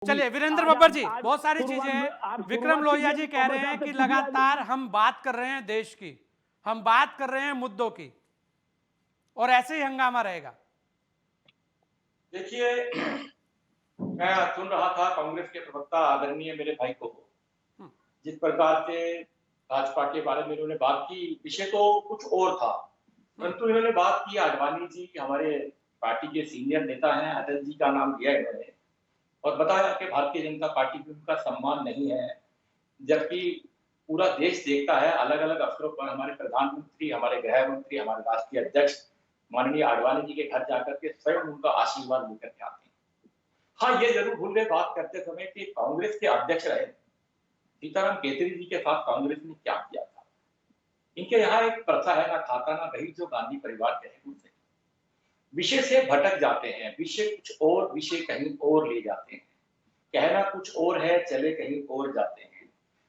चलिए वीरेंद्र बब्बर जी, बहुत सारी चीजें हैं। विक्रम लोहिया जी कह रहे हैं कि लगातार हम बात कर रहे हैं देश की, हम बात कर रहे हैं मुद्दों की, और ऐसे ही हंगामा रहेगा। देखिए, मैं सुन रहा था कांग्रेस के प्रवक्ता आदरणीय मेरे भाई को, जिस प्रकार से भाजपा के बारे में इन्होंने बात की। विषय तो कुछ और था, परंतु इन्होंने बात की आडवाणी जी हमारे पार्टी के सीनियर नेता हैं, अटल जी का नाम लिया इन्होंने और बताया कि भारतीय जनता पार्टी में उनका सम्मान नहीं है, जबकि पूरा देश देखता है अलग अलग अवसरों पर हमारे प्रधानमंत्री, हमारे गृह मंत्री, हमारे राष्ट्रीय अध्यक्ष माननीय आडवाणी जी के घर जाकर के स्वयं उनका आशीर्वाद लेकर के आते हैं। हाँ, ये जरूर भूल गए बात करते समय कि कांग्रेस के अध्यक्ष रहे सीताराम केतरी जी के साथ कांग्रेस ने क्या किया था। इनके यहाँ एक प्रथा है, ना खाता ना दही, जो गांधी परिवार के है उनसे विषय से भटक जाते हैं, विषय कुछ और, विषय कहीं और ले जाते हैं, कहना कुछ और है, चले कहीं और जाते हैं।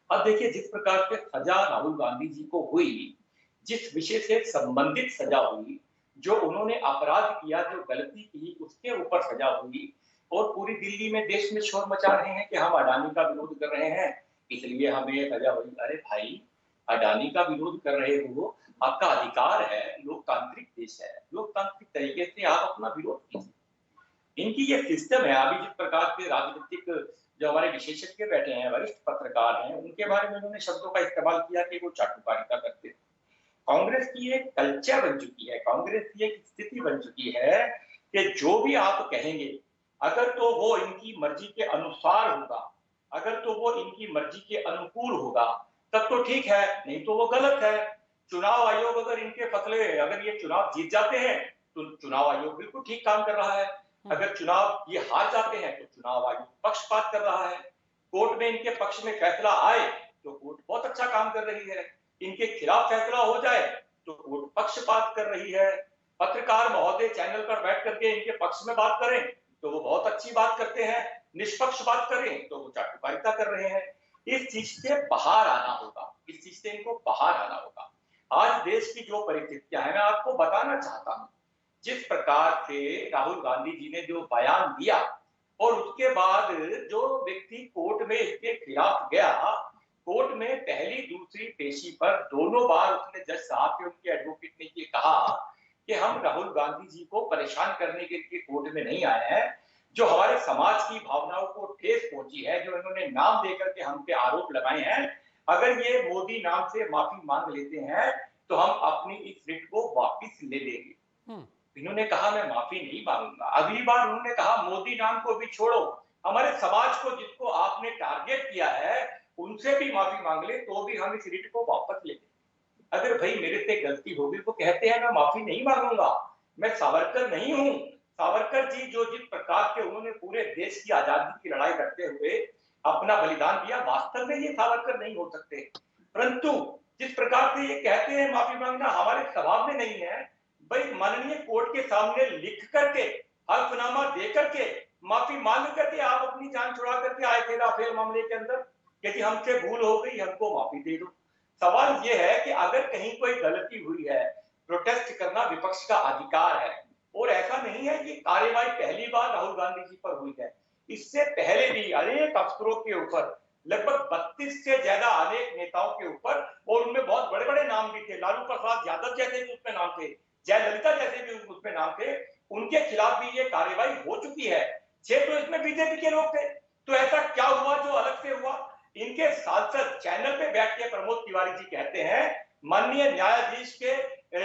अब देखिए, जिस प्रकार से सजा राहुल गांधी जी को हुई, जिस विषय से संबंधित सजा हुई, जो उन्होंने अपराध किया, जो गलती की, उसके ऊपर सजा हुई और पूरी दिल्ली में, देश में शोर मचा रहे हैं कि हम अडानी का विरोध कर रहे हैं, इसलिए हमें ये सजा हुई। अरे भाई, अडानी का विरोध कर रहे हो, आपका अधिकार है, लोकतांत्रिक देश है, लोकतांत्रिक तरीके से आप अपना विरोध कीजिए। इनकी ये सिस्टम है। अभी जिस प्रकार के राजनीतिक जो हमारे विशेषज्ञ बैठे हैं, वरिष्ठ पत्रकार हैं, उनके बारे में उन्होंने शब्दों का इस्तेमाल किया कि वो चाटुकारिता करते हैं। कांग्रेस की एक कल्चर बन चुकी है, कांग्रेस की एक स्थिति बन चुकी है कि जो भी आप कहेंगे, अगर तो वो इनकी मर्जी के अनुसार होगा, अगर तो वो इनकी मर्जी के अनुकूल होगा, तब तो ठीक है, नहीं तो वो गलत है। चुनाव आयोग अगर इनके फसले, अगर ये चुनाव जीत जाते हैं तो चुनाव आयोग बिल्कुल ठीक काम कर रहा है। अगर चुनाव ये हार जाते हैं तो चुनाव आयोग पक्षपात कर रहा है। कोर्ट में इनके पक्ष में फैसला आए तो कोर्ट बहुत अच्छा काम कर रही है, इनके खिलाफ फैसला हो जाए तो कोर्ट पक्षपात कर रही है। पत्रकार महोदय चैनल पर बैठ करके इनके पक्ष में बात करें तो वो बहुत अच्छी बात करते हैं, निष्पक्ष बात करें तो वो चाटुकारिता कर रहे हैं। इस चीज से बाहर आना होगा, इस चीज से इनको बाहर आना होगा। आज देश की जो परिस्थितियां हैं, मैं आपको बताना चाहता हूं, जिस प्रकार से राहुल गांधी जी ने जो बयान दिया और उसके बाद जो व्यक्ति कोर्ट में इसके खिलाफ गया, कोर्ट में पहली दूसरी पेशी पर दोनों बार उसने, जज साहब के, उनके एडवोकेट ने ये कहा कि हम राहुल गांधी जी को परेशान करने के लिए कोर्ट में नहीं आए हैं, जो हमारे समाज की भावनाओं को ठेस पहुंची है, जो इन्होंने नाम देकर के हम पे आरोप लगाए हैं, अगर ये मोदी नाम से माफी मांग लेते हैं तो हम अपनी इस रिट को वापिस ले लेंगे। इन्होंने कहा मैं माफी नहीं मांगूंगा। अगली बार उन्होंने कहा मोदी नाम को भी छोड़ो, हमारे समाज को, जिसको आपने टारगेट किया है, उनसे भी माफी मांग ले तो भी हम इस रिट को वापस ले लें। अगर भाई मेरे से गलती होगी तो कहते हैं मैं माफी नहीं मांगूंगा, मैं सावरकर नहीं हूं। सावरकर जी जो जिस प्रकार के उन्होंने पूरे देश की आजादी की लड़ाई लड़ते हुए अपना बलिदान दिया, वास्तव में ये सावरकर नहीं हो सकते। परंतु जिस प्रकार से ये कहते हैं माफी मांगना हमारे स्वभाव में नहीं है, भाई माननीय कोर्ट के सामने लिख करके, हल्फनामा दे करके, माफी मांग करके आप अपनी जान छुड़ा करके आए थे राफेल मामले के अंदर, यदि हमसे भूल हो गई हमको माफी दे दो। सवाल यह है कि अगर कहीं कोई गलती हुई है, प्रोटेस्ट करना विपक्ष का अधिकार है, और ऐसा नहीं है कि कार्यवाही पहली बार राहुल गांधी जी पर हुई है। इससे पहले भी अनेक अफसरों के ऊपर, लगभग 32 से ज्यादा अनेक नेताओं के ऊपर, और उनमें बहुत बड़े बड़े नाम भी थे, लालू प्रसाद यादव जैसे भी उसमें नाम थे, जयललिता जैसे भी उसमें नाम थे, उनके खिलाफ भी ये कार्रवाई हो चुकी है। 6 तो इसमें बीजेपी के लोग थे। तो ऐसा क्या हुआ जो अलग से हुआ? इनके सांसद चैनल पे बैठ के प्रमोद तिवारी जी कहते हैं, माननीय न्यायाधीश के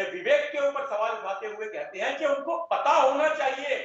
विवेक के ऊपर सवाल उठाते हुए कहते हैं कि उनको पता होना चाहिए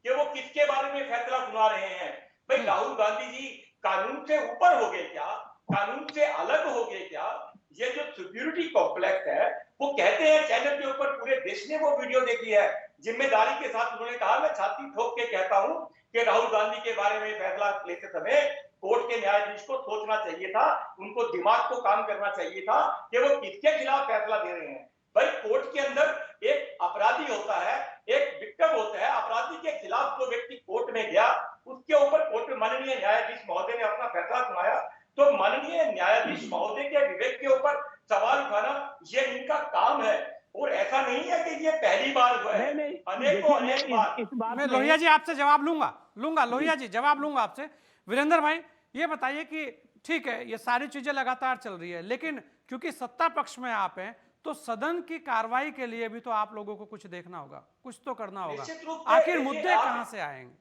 कि वो किसके बारे में फैसला सुना रहे हैं। भाई राहुल गांधी जी कानून से ऊपर हो गए क्या? कानून से अलग हो गए क्या? ये जो सिक्योरिटी कॉम्प्लेक्स है, वो कहते हैं चैनल के ऊपर, पूरे देश ने वो वीडियो देखी है, जिम्मेदारी के साथ उन्होंने कहा, मैं छाती ठोक के कहता हूं कि राहुल गांधी के बारे में फैसला लेते समय कोर्ट के न्यायाधीश को सोचना चाहिए था, उनको दिमाग को काम करना चाहिए था कि वो किसके खिलाफ फैसला दे रहे हैं। भाई कोर्ट के अंदर एक अपराधी होता है, एक विक्टिम होता है, अपराधी के खिलाफ जो व्यक्ति कोर्ट में गया, उसके ऊपर कोर्ट में माननीय न्यायाधीश महोदय ने अपना फैसला सुनाया, तो माननीय न्यायाधीश महोदय के विवेक के ऊपर सवाल उठाना ये इनका काम है। और ऐसा नहीं है कि ये पहली बार हुआ है, अनेकों अनेक बार। मैं लोहिया जी आपसे जवाब लूंगा, लोहिया जी जवाब लूंगा आपसे। वीरेंद्र भाई, ये बताइए कि ठीक है, ये सारी चीजें लगातार चल रही है, लेकिन क्योंकि सत्ता पक्ष में आप हैं, तो सदन की कार्रवाई के लिए भी तो आप लोगों को कुछ देखना होगा, कुछ तो करना होगा। निश्चित रूप से आखिर देखिए मुद्दे कहां से आएंगे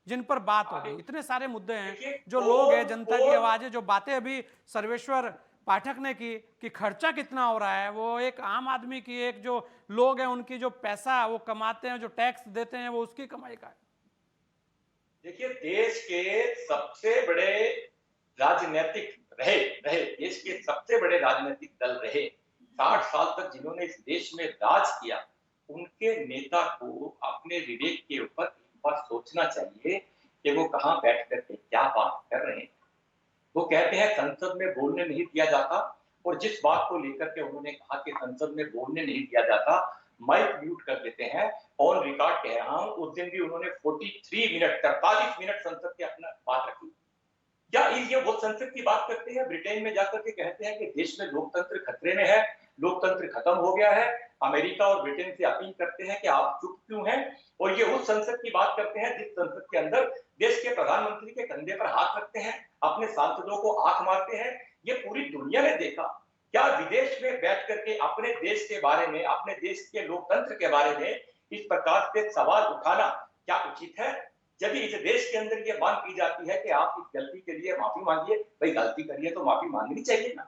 जिन पर बात होगी? इतने सारे मुद्दे हैं, जो लोग हैं, जनता की आवाजें, जो बातें अभी सर्वेश्वर पाठक ने की कि खर्चा कितना हो रहा है, वो एक आम आदमी की, एक जो लोग हैं उनकी जो पैसा वो कमाते हैं, जो टैक्स देते हैं, वो उसकी कमाई का है। देखिए, देश के सबसे बड़े राजनीतिक रहे रहे देश के सबसे बड़े राजनीतिक दल रहे 60 साल तक जिन्होंने इस देश में राज किया, उनके नेता को अपने विवेक के ऊपर एक बार सोचना चाहिए कि वो कहां बैठ करके क्या बात कर रहे हैं। वो कहते हैं संसद में बोलने नहीं दिया जाता, और जिस बात को लेकर के उन्होंने कहा कि संसद में बोलने नहीं दिया जाता, माइक म्यूट कर देते हैं। ऑन रिकॉर्ड कह रहा हूं, उस दिन भी उन्होंने 43 मिनट संसद के अपना बात रखी। क्या ये वो संसद की बात करते हैं? ब्रिटेन में जाकर के कहते हैं कि देश में लोकतंत्र खतरे में है, लोकतंत्र खत्म हो गया है। अमेरिका और ब्रिटेन से अपील करते हैं कि आप चुप क्यों हैं? और ये उस संसद की बात करते हैं जिस संसद के अंदर देश के प्रधानमंत्री के कंधे पर हाथ रखते हैं, अपने सांसदों को आंख मारते हैं। ये पूरी दुनिया ने देखा। क्या विदेश में बैठ करके अपने देश के बारे में, अपने देश के लोकतंत्र के बारे में इस प्रकार से सवाल उठाना क्या उचित है? जब इस देश के अंदर ये मांग की जाती है कि आप इस गलती के लिए माफी मांगिए, भाई गलती करिए तो माफी मांगनी चाहिए ना।